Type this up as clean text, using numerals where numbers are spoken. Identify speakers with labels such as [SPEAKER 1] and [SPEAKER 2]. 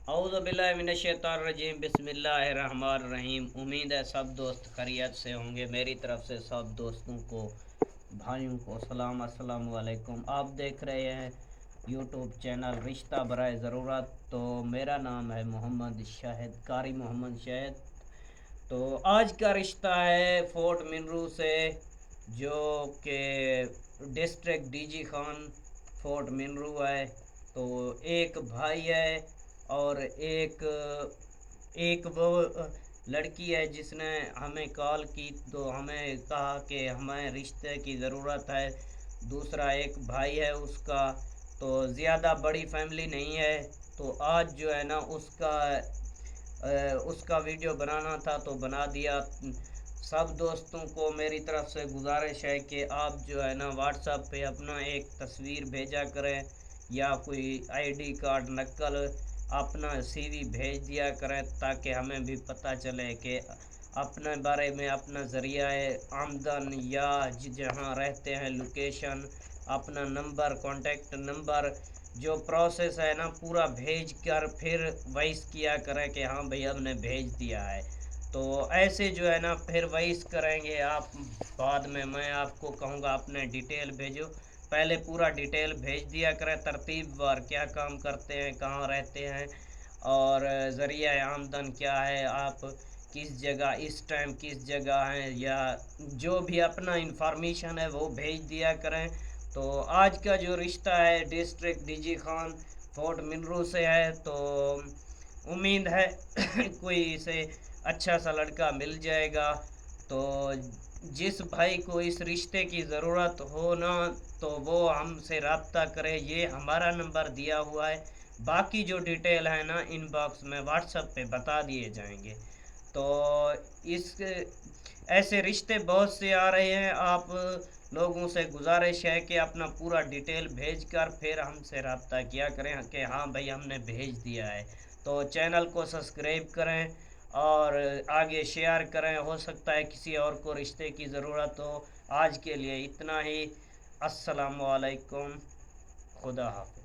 [SPEAKER 1] औज़ुबिल्लाहिमिनश्शैतानिर्रजीम बिस्मिल्लाहिर्रहमानिर्रहीम। उम्मीद है सब दोस्त खैरियत से होंगे। मेरी तरफ से सब दोस्तों को, भाइयों को सलाम, अस्सलाम वालेकुम। आप देख रहे हैं यूट्यूब चैनल रिश्ता बराए ज़रूरत। तो मेरा नाम है मोहम्मद शाहिद, कारी मोहम्मद शाहिद। तो आज का रिश्ता है फोर्ट मिनरू से, जो कि district DG Khan fort Minoru है। तो एक भाई है और एक वो लड़की है जिसने हमें कॉल की, तो हमें कहा कि हमें रिश्ते की ज़रूरत है। दूसरा एक भाई है उसका, तो ज़्यादा बड़ी फैमिली नहीं है। तो आज जो है ना उसका वीडियो बनाना था तो बना दिया। सब दोस्तों को मेरी तरफ से गुजारिश है कि आप जो है ना व्हाट्सएप पे अपना एक तस्वीर भेजा करें या कोई आईडी कार्ड नकल अपना सीवी भेज दिया करें, ताकि हमें भी पता चले कि अपने बारे में, अपना ज़रिया आमदन या जहाँ रहते हैं लोकेशन, अपना नंबर, कॉन्टेक्ट नंबर, जो प्रोसेस है ना पूरा भेज कर फिर वॉइस किया करें कि हाँ भाई हमने भेज दिया है। तो ऐसे जो है ना फिर वॉइस करेंगे आप, बाद में मैं आपको कहूँगा अपने डिटेल भेजो। पहले पूरा डिटेल भेज दिया करें तरतीब वार, क्या काम करते हैं, कहाँ रहते हैं और ज़रिया आमदन क्या है, आप किस जगह इस टाइम किस जगह हैं, या जो भी अपना इंफॉर्मेशन है वो भेज दिया करें। तो आज का जो रिश्ता है district DG Khan fort Minoru से है। तो उम्मीद है कोई इसे अच्छा सा लड़का मिल जाएगा। तो जिस भाई को इस रिश्ते की ज़रूरत हो ना, तो वो हमसे रब्ता करे। ये हमारा नंबर दिया हुआ है, बाकी जो डिटेल है ना इनबॉक्स में व्हाट्सएप पे बता दिए जाएंगे। तो इस ऐसे रिश्ते बहुत से आ रहे हैं। आप लोगों से गुजारिश है कि अपना पूरा डिटेल भेज कर फिर हमसे रब्ता किया करें कि हाँ भाई हमने भेज दिया है। तो चैनल को सब्सक्राइब करें और आगे शेयर करें, हो सकता है किसी और को रिश्ते की ज़रूरत हो। आज के लिए इतना ही। अस्सलाम वालेकुम, खुदा हाफ़िज़।